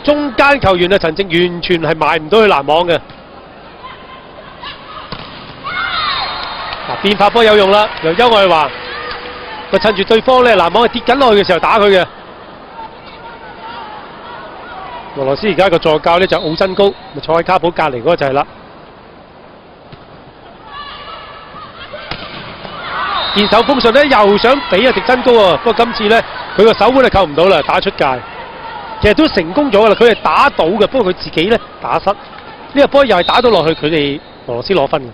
中間球員啊陳正完全係埋唔到去攔網嘅。嗱，變化波有用啦，由邱愛華佢趁住對方咧攔網係跌緊落去嘅時候打佢嘅。俄羅斯而家個助教咧就奧真高，咪坐喺卡普隔離嗰個就係啦。見手風順咧又想俾迪真高喎，不過今次咧佢個手腕係扣唔到啦，打出界。其實都成功咗噶啦，佢係打到嘅，不過佢自己咧打失。呢個波又係打到落去，佢哋俄羅斯攞分嘅。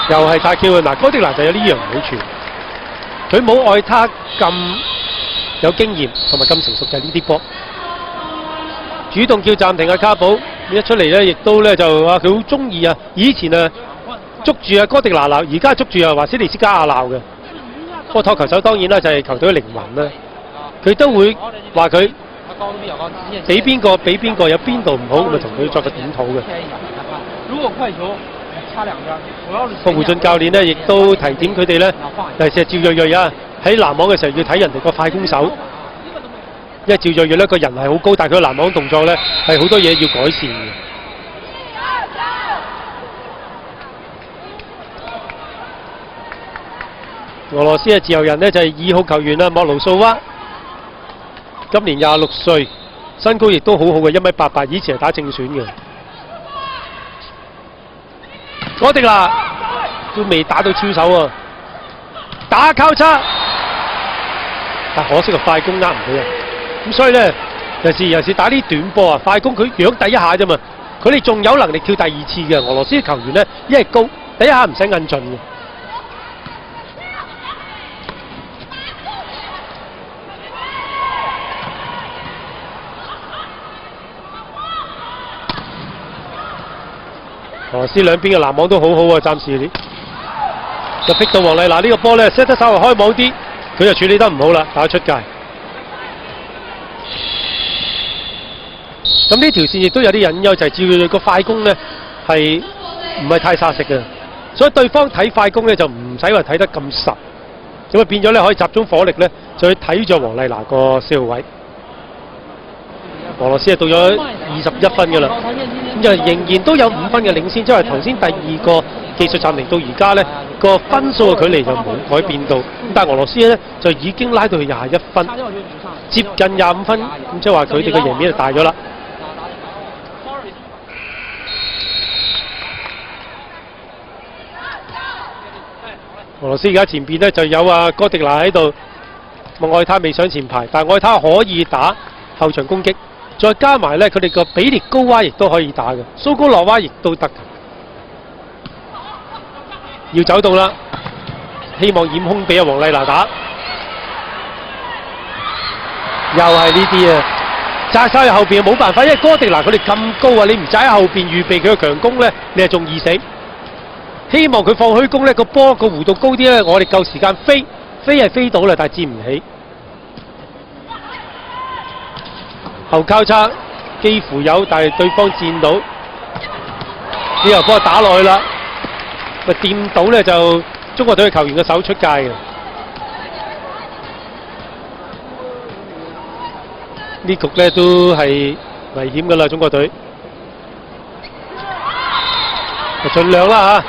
又係太 Q 啊！嗱，哥迪拿就有呢樣唔好處，佢冇愛他咁有經驗同埋咁成熟，就係呢啲波。主動叫暫停啊卡寶，一出嚟咧亦都咧就話佢好中意啊！以前啊捉住啊哥迪拿鬧，而家捉住啊華斯利斯加亞鬧嘅。不過托球手當然啦，就係球隊嘅靈魂啦。佢都會話佢俾邊個俾邊個，有邊度唔好，咁咪同佢作個檢討嘅。霍胡俊教練呢，亦都提點佢哋咧，尤其是趙睿睿啊，喺攔網嘅時候要睇人哋個快攻手，因為趙睿睿咧個人係好高，但係佢攔網動作咧係好多嘢要改善嘅。俄羅斯嘅自由人呢，就係2號球員啦，莫盧素娃，今年26歲，身高亦都好好嘅，1米88，以前係打正選嘅。哥迪拿都未打到超手喎，打交叉，但可惜個快攻呃唔到人，咁所以咧尤其是打啲短波啊，快攻佢養第一下啫嘛，佢哋仲有能力跳第二次嘅。俄羅斯嘅球員咧一係高，第一下唔使摁盡嘅。俄羅斯兩邊嘅攔網都好好啊，暫時就逼到黃麗娜呢個波咧 set 得稍微開網啲，佢就處理得唔好啦，打出界。咁呢條線亦都有啲隱憂，就係趙睿睿個快攻咧係唔係太殺食嘅，所以對方睇快攻咧就唔使話睇得咁實，咁啊變咗咧可以集中火力咧就去睇咗黃麗娜個4號位。俄羅斯係到咗21分嘅啦，咁就仍然都有5分嘅領先，即係頭先第2個技術暫停到而家咧個分數嘅距離就冇改變到，咁但係俄羅斯咧就已經拉到去21分，接近25分，咁即係話佢哋嘅贏面就大咗啦。俄羅斯而家前邊咧就有哥迪拿喺度，愛他未上前排，但係愛他可以打後場攻擊。再加埋咧，佢哋個比列高娃亦都可以打嘅，蘇高洛娃亦都得嘅。要走動啦，希望掩空俾阿黃麗娜打，又係呢啲啊！扎晒喺後邊冇辦法，因為哥迪拿佢哋咁高啊，你唔扎喺後邊預備佢嘅強攻咧，你係仲易死。希望佢放虛攻咧，個波個弧度高啲咧，我哋夠時間飛係飛到啦，但係接唔起。後交叉幾乎有，但係對方佔到，呢球波打落去啦，咪掂到咧就中國隊嘅球員嘅手出界嘅。呢局咧都係危險㗎啦，中國隊。盡量啦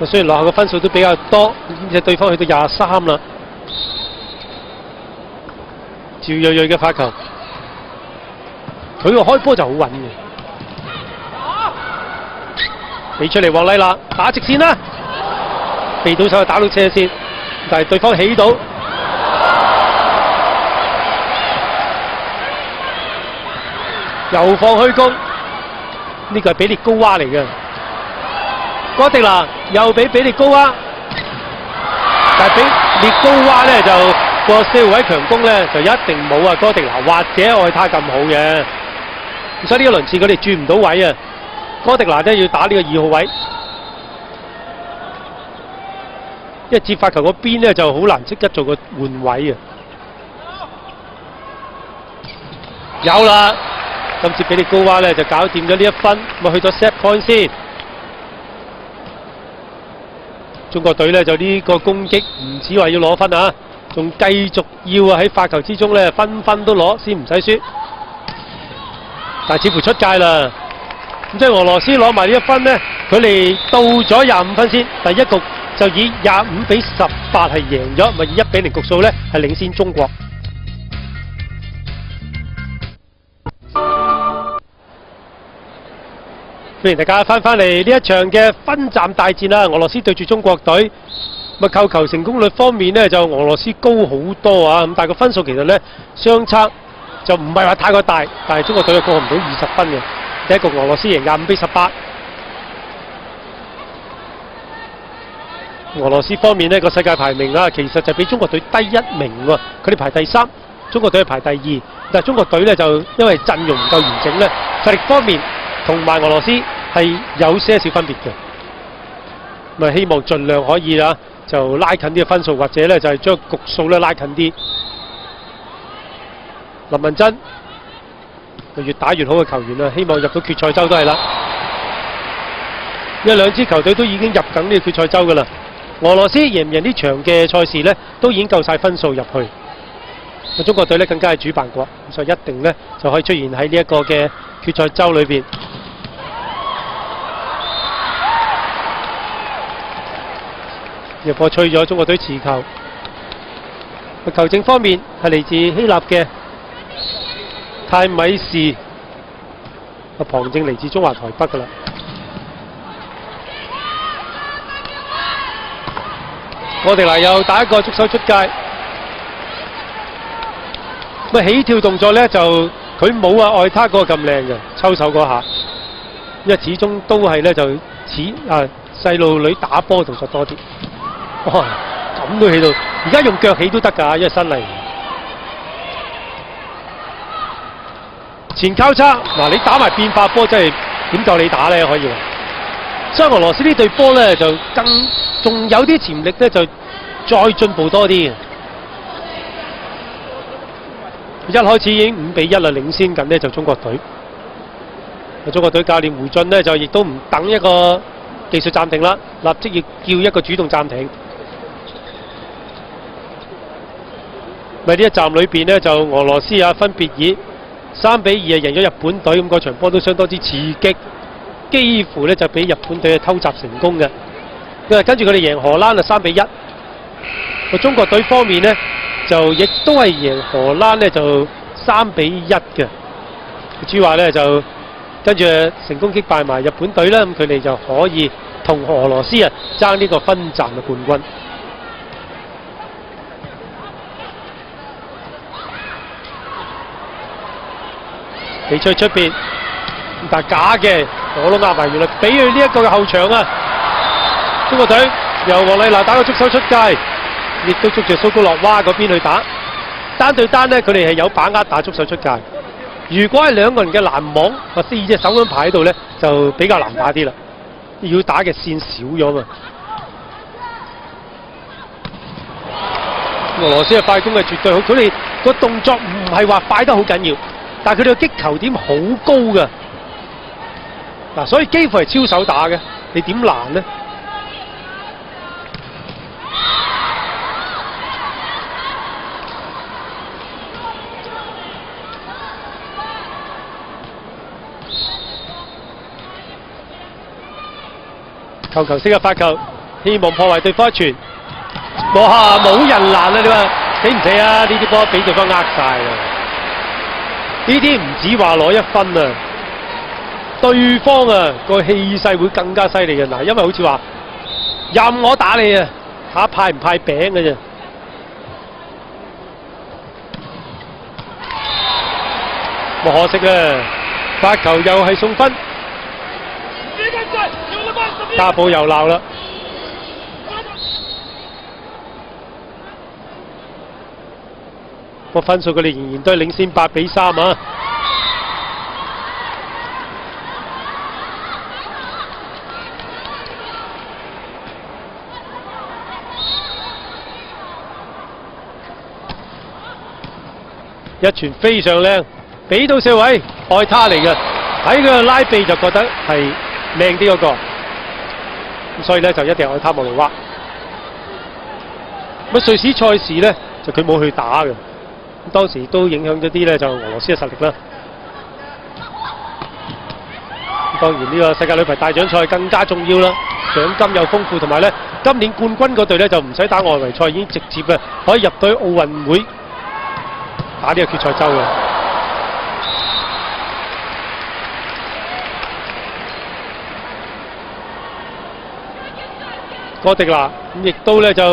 嚇。雖然落後嘅分數都比較多，而且對方去到23啦。趙睿睿嘅發球，佢個開波就好穩嘅，俾出嚟黃麗娜打直線啦，避到手打到車線，但係對方起到，又放虛攻，呢個係比列高娃嚟嘅，哥迪拿又俾比列高娃，但係比列高娃咧就。個4號位強攻咧就一定冇哥迪拿或者愛他咁好嘅，所以呢個輪次佢哋轉唔到位啊！哥迪拿咧要打呢個2號位，因為接發球嗰邊咧就好難即刻做個換位啊！有啦，今次比列高娃咧就搞掂咗呢1分，咁去咗 set point 先。中國隊咧就呢個攻擊唔止話要攞分啊，仲繼續要喺發球之中咧分分都攞先唔使輸。但係似乎出界啦，咁即係俄羅斯攞埋呢一分呢，佢哋到咗25分先，第一局就以25-18係贏咗，咪以1-0局數呢係領先中國。歡迎大家翻嚟呢一場嘅分站大戰啦！俄羅斯對住中國隊，咁扣球成功率方面呢，就俄羅斯高好多啊！咁但係個分數其實呢，相差就唔係話太過大，但係中國隊又過唔到20分嘅。第一局俄羅斯贏25-18。俄羅斯方面呢個世界排名啊，其實就比中國隊低1名喎，佢哋排第3，中國隊係排第2。但係中國隊呢，就因為陣容唔夠完整呢，實力方面同埋俄羅斯係有些少分別嘅。咁希望盡量可以啦，就拉近啲嘅分數，或者呢就係將局數咧拉近啲。林文真就越打越好嘅球員啦，希望入到決賽周都係啦。因為兩支球隊都已經入緊呢個決賽周㗎啦。俄羅斯贏唔贏呢場嘅賽事呢，都已經夠晒分數入去。中國隊呢更加係主辦國，所以一定呢就可以出現喺呢一個嘅決賽周裏邊。入波吹咗，中國隊持球。球證方面係嚟自希臘嘅泰米士，旁證嚟自中華台北㗎啦。我哋嗱又打一個觸手出界，咁起跳動作呢，就佢冇外他嗰個咁靚嘅抽手嗰下，因為始終都係呢，就似細路女打波動作多啲。哇！咁都起到，而家用腳起都得㗎，因為新嚟。前交叉嗱，你打埋變化波真係點夠你打呢？可以話。所以俄羅斯呢隊波呢，就仲有啲潛力呢，就再進步多啲。一開始已經5-1啦，領先緊呢就中國隊。中國隊教練胡俊呢，就亦都唔等一個技術暫停啦，立即要叫一個主動暫停。咪呢一站裏邊呢，就俄羅斯分別以3-2贏咗日本隊，咁嗰場波都相當之刺激。幾乎咧就俾日本隊偷襲成功嘅，因為跟住佢哋贏荷蘭3-1。個中國隊方面呢，就亦都係贏荷蘭呢就3-1嘅。主要話呢，就跟住成功擊敗埋日本隊啦，咁佢哋就可以同俄羅斯爭呢個分站嘅冠軍。比賽出邊，但係假嘅。我都壓埋完啦，俾佢呢一個嘅後場啊！中國隊由王麗娜打個觸手出界，亦都捉住蘇高洛娃嗰邊去打。單對單呢，佢哋係有把握打觸手出界。如果係兩個人嘅攔網或4隻手咁排喺度呢，就比較難打啲啦。要打嘅線少咗嘛。俄羅斯嘅快攻係絕對好，佢哋個動作唔係話快得好緊要，但係佢哋嘅擊球點好高㗎。嗱，所以幾乎係超手打嘅，你點攔呢？球式嘅發球，希望破壞對方一傳。哇！冇人攔啊！你話死唔死啊？呢啲波俾對方呃晒啦！呢啲唔止話攞1分啊！對方個氣勢會更加犀利嘅嗱，因為好似話任我打你啊，下派唔派餅嘅啫。可惜啊，發球又係送分，家寶又鬧啦。個分數佢哋仍然都係領先8-3啊！一傳非常靚，俾到射位，愛他嚟嘅，喺佢個拉臂就覺得係靚啲嗰個，咁所以咧就一定愛他莫雷娃。咁瑞士賽事咧就佢冇去打嘅，咁當時都影響咗啲咧就俄羅斯嘅實力啦。當然呢個世界女排大獎賽更加重要啦，獎金又豐富，同埋咧今年冠軍嗰隊咧就唔使打外圍賽，已經直接嘅可以入隊奧運會打呢個決賽周嘅。哥迪娜咁亦都咧就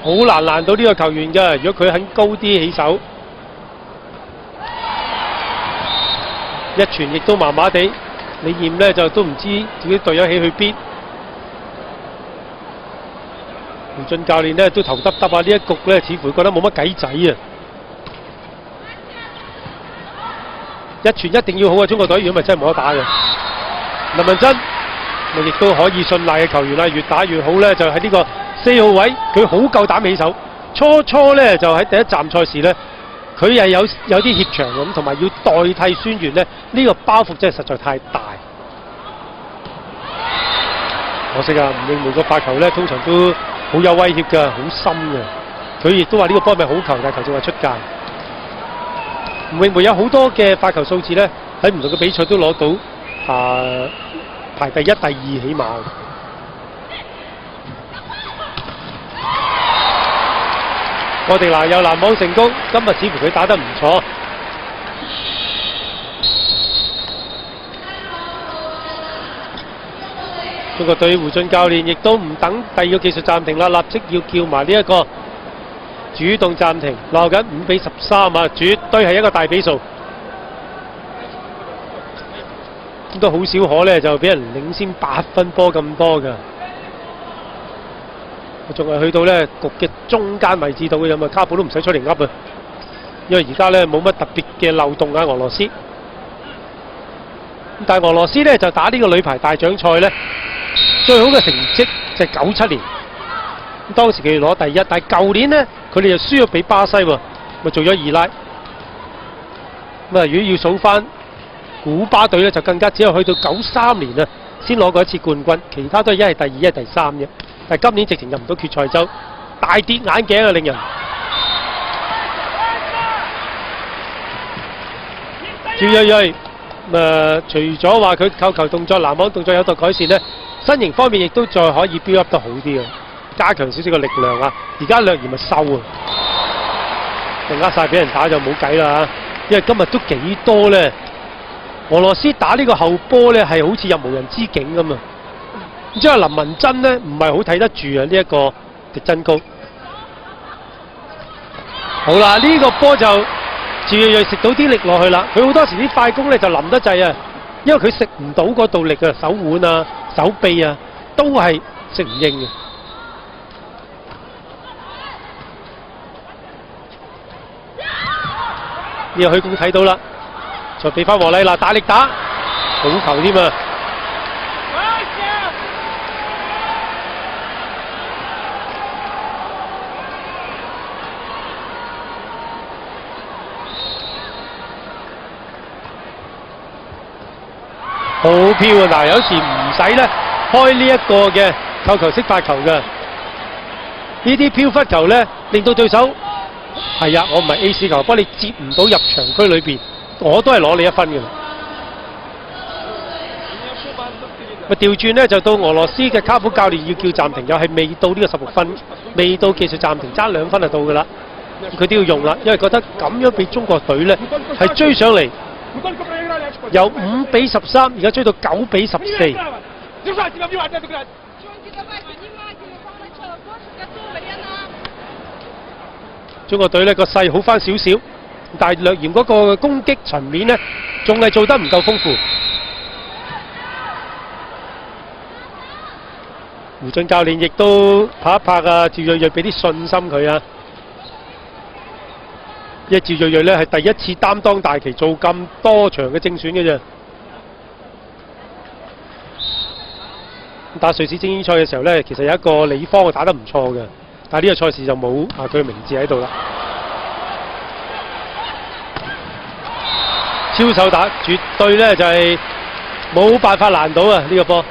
好難攔到呢個球員嘅，如果佢肯高啲起手，一傳亦都麻麻地。李豔咧就都唔知自己隊友起去邊，胡俊教練咧都頭耷耷啊！呢一局咧似乎覺得冇乜計仔啊！一傳一定要好啊！中國隊如果咪真係冇得打嘅。林文真咪亦都可以信賴嘅球員啦，越打越好咧，就喺呢個4號位，佢好夠膽起手。初咧就喺第一站賽事咧，佢係有啲怯場咁，同埋要代替孫緣咧，呢個包袱真係實在太大。可惜啊，吳詠梅個發球咧，通常都好有威脅㗎，好深嘅。佢亦都話呢個波咪好球，但係球證話出界。吳詠梅有好多嘅發球數字咧，喺唔同嘅比賽都攞到排第一、第二起碼。哥迪娜又攔網成功，今日似乎佢打得唔錯。中國隊胡俊教練亦都唔等第二個技術暫停啦，立即要叫埋呢一個主動暫停，鬧緊5-13啊，絕對係一個大比數。都好少可咧就俾人領先8分波咁多㗎。仲係去到咧局嘅中間位置度嘅，咁啊卡普都唔使出嚟噏啊，因為而家咧冇乜特別嘅漏洞啊，俄羅斯。但係俄羅斯咧就打呢個女排大獎賽咧，最好嘅成績就係97年，當時佢哋攞第一，但係舊年咧佢哋就輸咗俾巴西喎，咪做咗2拉。咁啊，如果要數翻古巴隊咧，就更加只有去到93年啊先攞過一次冠軍，其他都係一係第二，一係第三嘅。但係今年直情入唔到決賽周，大跌眼鏡啊！令人。趙睿睿除咗話佢扣球動作、攔網動作有待改善呢，身形方面亦都再可以 build up 得好啲啊，加強少少嘅力量啊！而家略嫌咪瘦啊，定呃晒俾人打就冇計啦，因為今日都幾多呢。俄羅斯打呢個後波呢，係好似入無人之境咁啊！即係林文真呢，唔係好睇得住啊！呢一個迪真高。好啦，呢個波就趙睿睿食到啲力落去啦。佢好多時啲快攻咧就淋得滯啊，因為佢食唔到嗰度力啊，手腕啊、手臂啊都係食唔應嘅。呢個許攻睇到啦，再俾翻黃麗娜大力打，好球添啊！好飄啊！嗱，有時唔使咧開呢一個嘅扣球式發球嘅，呢啲飄忽球咧令到對手係啊，我唔係 A 球，不過你接唔到入場區裏邊，我都係攞你1分嘅。咪調轉咧就到俄羅斯嘅卡普教練要叫暫停，又係未到呢個16分，未到技術暫停，爭2分就到㗎啦。佢都要用啦，因為覺得咁樣俾中國隊咧係追上嚟。由5-13，而家追到9-14。中國隊呢個勢好翻少少，但係略嫌嗰個攻擊層面呢，仲係做得唔夠豐富。胡俊教練亦都拍一拍啊，趙睿睿俾啲信心佢啊。因為趙睿睿咧係第一次擔當大旗做咁多場嘅正選嘅啫。打瑞士精英賽嘅時候咧，其實有一個李方打得唔錯嘅，但係呢個賽事就冇佢嘅名字喺度啦。超手打絕對咧就係冇辦法攔到啊！呢個波。